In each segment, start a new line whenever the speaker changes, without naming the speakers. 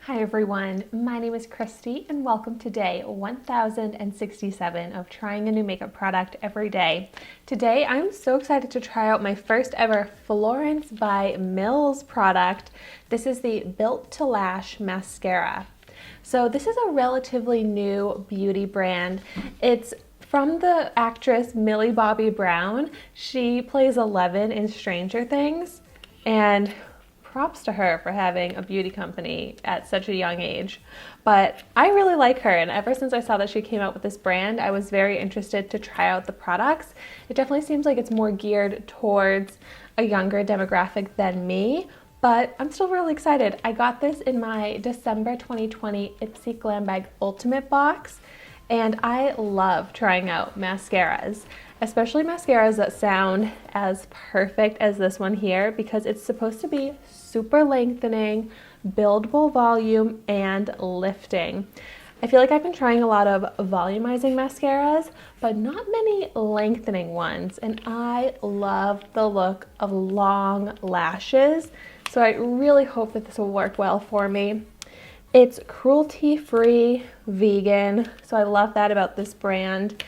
Hi everyone, my name is Christy and welcome to day 1067 of trying a new makeup product every day. Today I'm so excited to try out my first ever Florence by Mills product. This is the Built to Lash Mascara. So this is a relatively new beauty brand. It's from the actress Millie Bobby Brown. She plays Eleven in Stranger Things, and props to her for having a beauty company at such a young age. But I really like her, and ever since I saw that she came out with this brand, I was very interested to try out the products. It definitely seems like it's more geared towards a younger demographic than me, but I'm still really excited. I got this in my December 2020 Ipsy Glam Bag Ultimate box, and I love trying out mascaras, especially mascaras that sound as perfect as this one here, because it's supposed to be super lengthening, buildable volume, and lifting. I feel like I've been trying a lot of volumizing mascaras, but not many lengthening ones, and I love the look of long lashes, so I really hope that this will work well for me. It's cruelty-free, vegan, so I love that about this brand.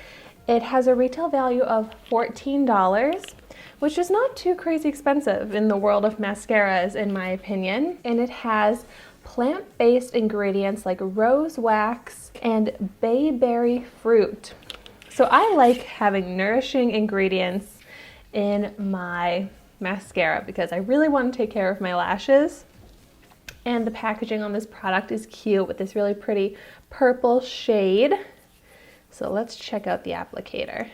It has a retail value of $14, which is not too crazy expensive in the world of mascaras, in my opinion. And it has plant-based ingredients like rose wax and bayberry fruit. So I like having nourishing ingredients in my mascara because I really want to take care of my lashes. And the packaging on this product is cute with this really pretty purple shade. So let's check out the applicator.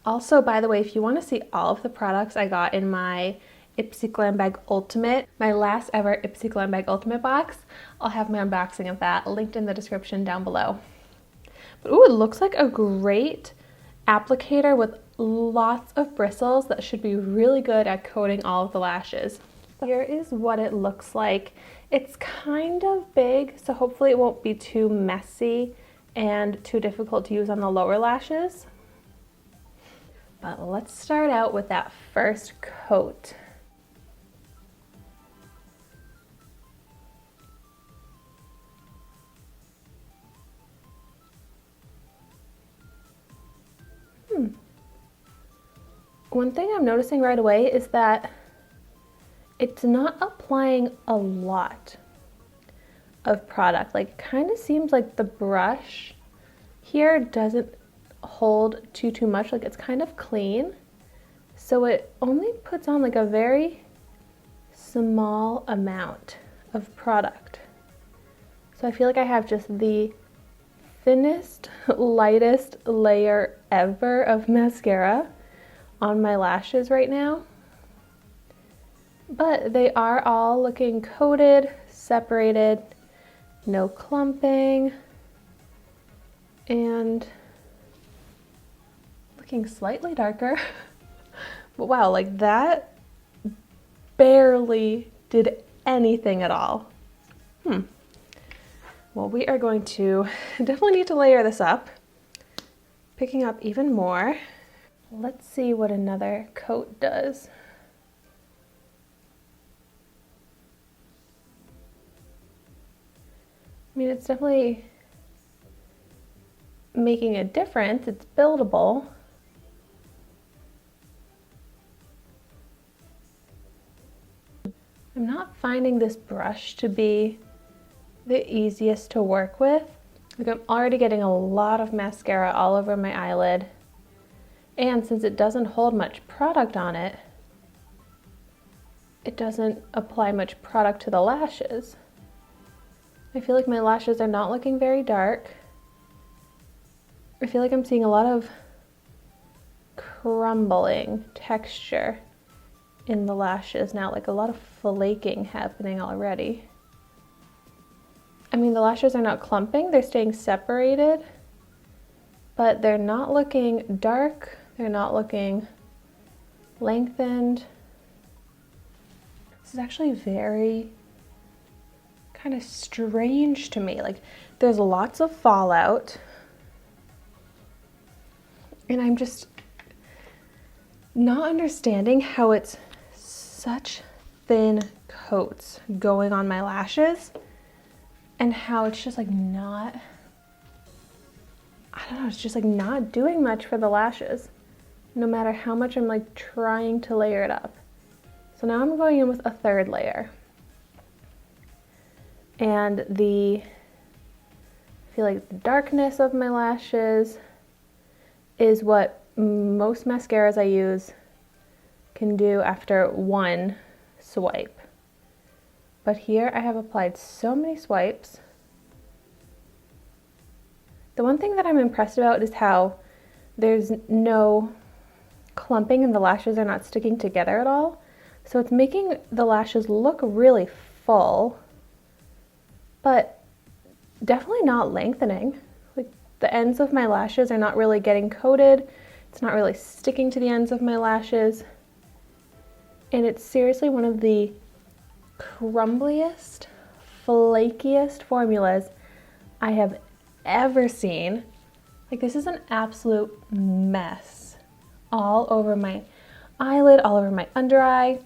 Also, by the way, if you want to see all of the products I got in my Ipsy Glam Bag Ultimate, my last ever Ipsy Glam Bag Ultimate box, I'll have my unboxing of that linked in the description down below. But ooh, it looks like a great applicator with lots of bristles that should be really good at coating all of the lashes. Here is what it looks like. It's kind of big, so hopefully it won't be too messy and too difficult to use on the lower lashes. But let's start out with that first coat. One thing I'm noticing right away is that it's not applying a lot of product. Like, kind of seems like the brush here doesn't hold too much. Like, it's kind of clean, so it only puts on like a very small amount of product. So I feel like I have just the thinnest, lightest layer ever of mascara on my lashes right now. But they are all looking coated, separated, no clumping, and looking slightly darker. But wow, like that barely did anything at all. Well, we are going to definitely need to layer this up, picking up even more. Let's see what another coat does. I mean, it's definitely making a difference. It's buildable. I'm not finding this brush to be the easiest to work with. Like, I'm already getting a lot of mascara all over my eyelid. And since it doesn't hold much product on it, it doesn't apply much product to the lashes. I feel like my lashes are not looking very dark. I feel like I'm seeing a lot of crumbling texture in the lashes now, like a lot of flaking happening already. I mean, the lashes are not clumping, they're staying separated, but they're not looking dark, they're not looking lengthened. This is actually very kind of strange to me. Like, there's lots of fallout, and I'm just not understanding how it's such thin coats going on my lashes, and how it's just like not, I don't know, it's just like not doing much for the lashes, no matter how much I'm like trying to layer it up. So now I'm going in with a third layer. And I feel like the darkness of my lashes is what most mascaras I use can do after one swipe. But here I have applied so many swipes. The one thing that I'm impressed about is how there's no clumping and the lashes are not sticking together at all. So it's making the lashes look really full, but definitely not lengthening. Like the ends of my lashes are not really getting coated. It's not really sticking to the ends of my lashes. And it's seriously one of the crumbliest, flakiest formulas I have ever seen. Like this is an absolute mess all over my eyelid, all over my under eye.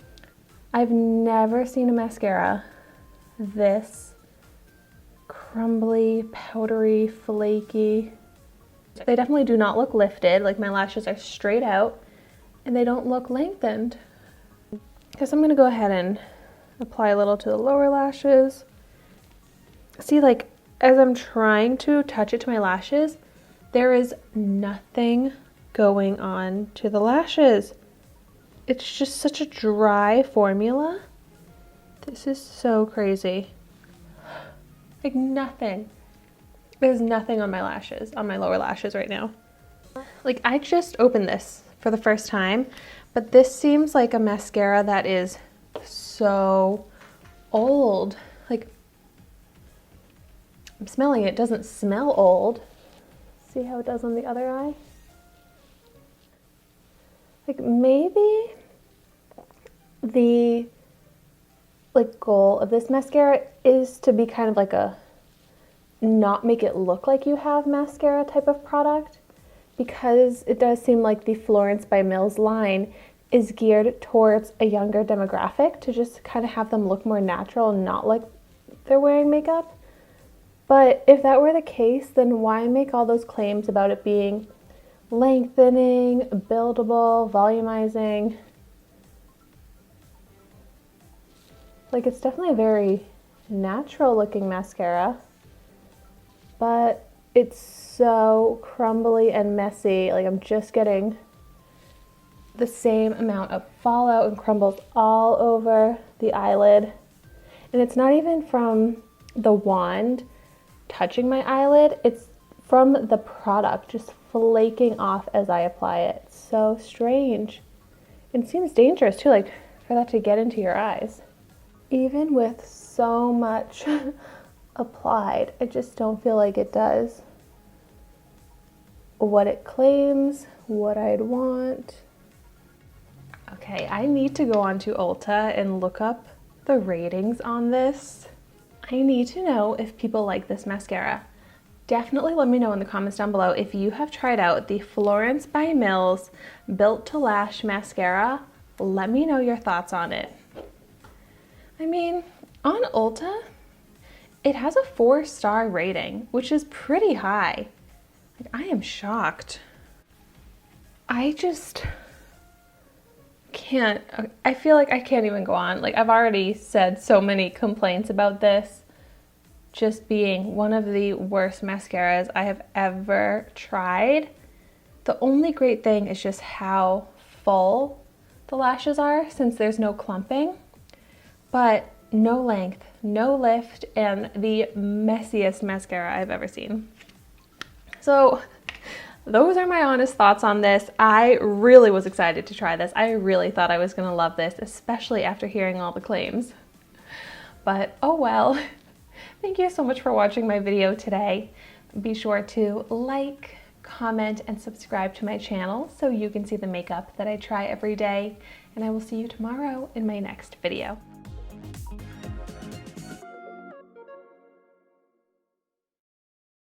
I've never seen a mascara this crumbly, powdery, flaky. They definitely do not look lifted. Like my lashes are straight out and they don't look lengthened. Guess I'm gonna go ahead and apply a little to the lower lashes. See, like as I'm trying to touch it to my lashes, there is nothing going on to the lashes. It's just such a dry formula. This is so crazy. Like nothing. There's nothing on my lashes, on my lower lashes right now. Like I just opened this for the first time, but this seems like a mascara that is so old. Like I'm smelling it, doesn't smell old. See how it does on the other eye? Like maybe the goal of this mascara is to be kind of like a not make it look like you have mascara type of product, because it does seem like the Florence by Mills line is geared towards a younger demographic to just kind of have them look more natural and not like they're wearing makeup. But if that were the case, then why make all those claims about it being lengthening, buildable, volumizing? Like it's definitely a very natural looking mascara, but it's so crumbly and messy. Like I'm just getting the same amount of fallout and crumbles all over the eyelid. And it's not even from the wand touching my eyelid, it's from the product just flaking off as I apply it. It's so strange. It seems dangerous too, like for that to get into your eyes. Even with so much applied, I just don't feel like it does what it claims, what I'd want. Okay, I need to go onto Ulta and look up the ratings on this. I need to know if people like this mascara. Definitely let me know in the comments down below if you have tried out the Florence by Mills Built to Lash Mascara. Let me know your thoughts on it. I mean, on Ulta, it has a 4-star rating, which is pretty high. Like, I am shocked. I just can't, I feel like I can't even go on. Like I've already said so many complaints about this just being one of the worst mascaras I have ever tried. The only great thing is just how full the lashes are since there's no clumping, but no length, no lift, and the messiest mascara I've ever seen. So those are my honest thoughts on this. I really was excited to try this. I really thought I was gonna love this, especially after hearing all the claims. But oh well. Thank you so much for watching my video today. Be sure to like, comment, and subscribe to my channel so you can see the makeup that I try every day. And I will see you tomorrow in my next video.